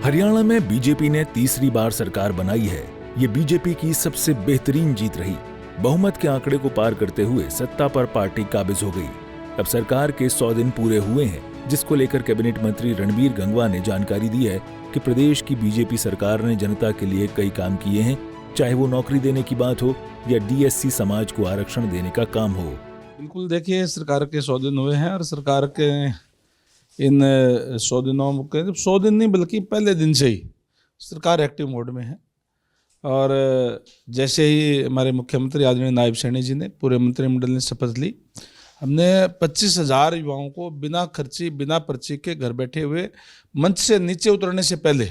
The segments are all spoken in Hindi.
हरियाणा में बीजेपी ने तीसरी बार सरकार बनाई है। ये बीजेपी की सबसे बेहतरीन जीत रही। बहुमत के आंकड़े को पार करते हुए सत्ता पर पार्टी काबिज हो गई। अब सरकार के 100 दिन पूरे हुए हैं, जिसको लेकर कैबिनेट मंत्री रणबीर गंगवा ने जानकारी दी है कि प्रदेश की बीजेपी सरकार ने जनता के लिए कई काम किए हैं, चाहे वो नौकरी देने की बात हो या डीएससी समाज को आरक्षण देने का काम हो। बिल्कुल, देखिए, सरकार के 100 दिन हुए हैं और सरकार के इन 100 दिनों के 100 दिन नहीं बल्कि पहले दिन से ही सरकार एक्टिव मोड में है। और जैसे ही हमारे मुख्यमंत्री आदरणीय नायब सैनी जी ने, पूरे मंत्रिमंडल ने शपथ ली, हमने 25,000 युवाओं को बिना खर्ची बिना पर्ची के घर बैठे हुए मंच से नीचे उतरने से पहले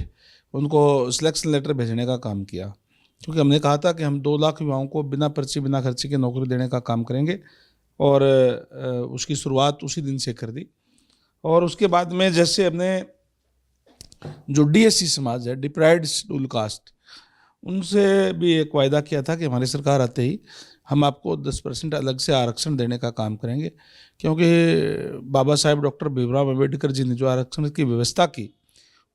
उनको सिलेक्शन लेटर भेजने का काम किया। क्योंकि हमने कहा था कि हम 2 लाख युवाओं को बिना पर्ची बिना खर्ची के नौकरी देने का काम करेंगे और उसकी शुरुआत उसी दिन से कर दी। और उसके बाद में जैसे हमने जो डीएससी समाज है, डिप्राइव्ड शेड्यूल कास्ट, उनसे भी एक वायदा किया था कि हमारी सरकार आते ही हम आपको 10% अलग से आरक्षण देने का काम करेंगे। क्योंकि बाबा साहेब डॉक्टर भीमराव अम्बेडकर जी ने जो आरक्षण की व्यवस्था की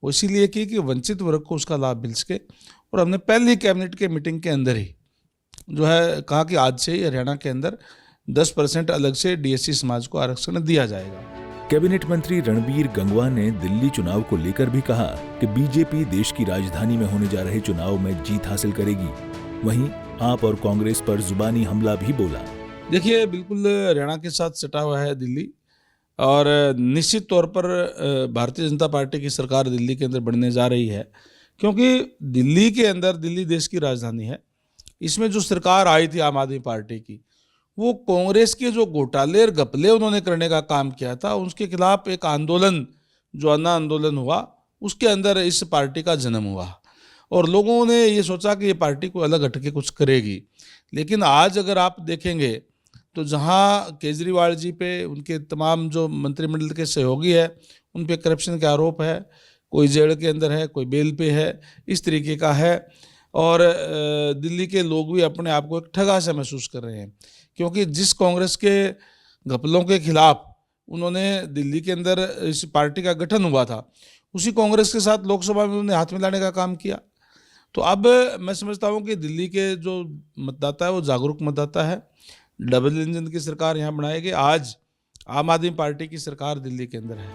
वो इसीलिए की कि वंचित वर्ग को उसका लाभ मिल सके। और हमने पहली कैबिनेट के मीटिंग के अंदर ही जो है कहा कि आज से ही हरियाणा के अंदर 10% अलग से डीएससी समाज को आरक्षण दिया जाएगा। कैबिनेट मंत्री रणबीर गंगवा ने दिल्ली चुनाव को लेकर भी कहा कि बीजेपी देश की राजधानी में होने जा रहे चुनाव में जीत हासिल करेगी। वहीं आप और कांग्रेस पर जुबानी हमला भी बोला। देखिए, बिल्कुल हरियाणा के साथ सटा हुआ है दिल्ली, और निश्चित तौर पर भारतीय जनता पार्टी की सरकार दिल्ली के अंदर बनने जा रही है। क्योंकि दिल्ली के अंदर, दिल्ली देश की राजधानी है, इसमें जो सरकार आई थी आम आदमी पार्टी की, वो कांग्रेस के जो घोटाले और घपले उन्होंने करने का काम किया था, उसके खिलाफ एक आंदोलन, जो अन्ना आंदोलन हुआ, उसके अंदर इस पार्टी का जन्म हुआ। और लोगों ने ये सोचा कि ये पार्टी को अलग हटके कुछ करेगी। लेकिन आज अगर आप देखेंगे तो जहां केजरीवाल जी पे, उनके तमाम जो मंत्रिमंडल के सहयोगी है, उन पे करप्शन के आरोप है, कोई जेल के अंदर है, कोई बेल पे है, इस तरीके का है। और दिल्ली के लोग भी अपने आप को एक ठगा सा महसूस कर रहे हैं। क्योंकि जिस कांग्रेस के घपलों के खिलाफ उन्होंने दिल्ली के अंदर इस पार्टी का गठन हुआ था, उसी कांग्रेस के साथ लोकसभा में उन्होंने हाथ मिलाने का काम किया। तो अब मैं समझता हूँ कि दिल्ली के जो मतदाता है वो जागरूक मतदाता है। डबल इंजन की सरकार यहाँ बनाएगी। आज आम आदमी पार्टी की सरकार दिल्ली के अंदर है।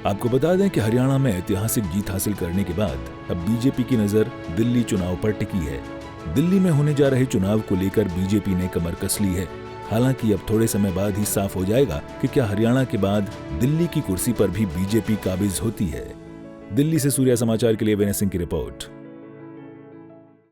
आपको बता दें कि हरियाणा में ऐतिहासिक जीत हासिल करने के बाद अब बीजेपी की नजर दिल्ली चुनाव पर टिकी है। दिल्ली में होने जा रहे चुनाव को लेकर बीजेपी ने कमर कस ली है। हालांकि अब थोड़े समय बाद ही साफ हो जाएगा कि क्या हरियाणा के बाद दिल्ली की कुर्सी पर भी बीजेपी काबिज होती है। दिल्ली से सूर्या समाचार के लिए विनय सिंह की रिपोर्ट।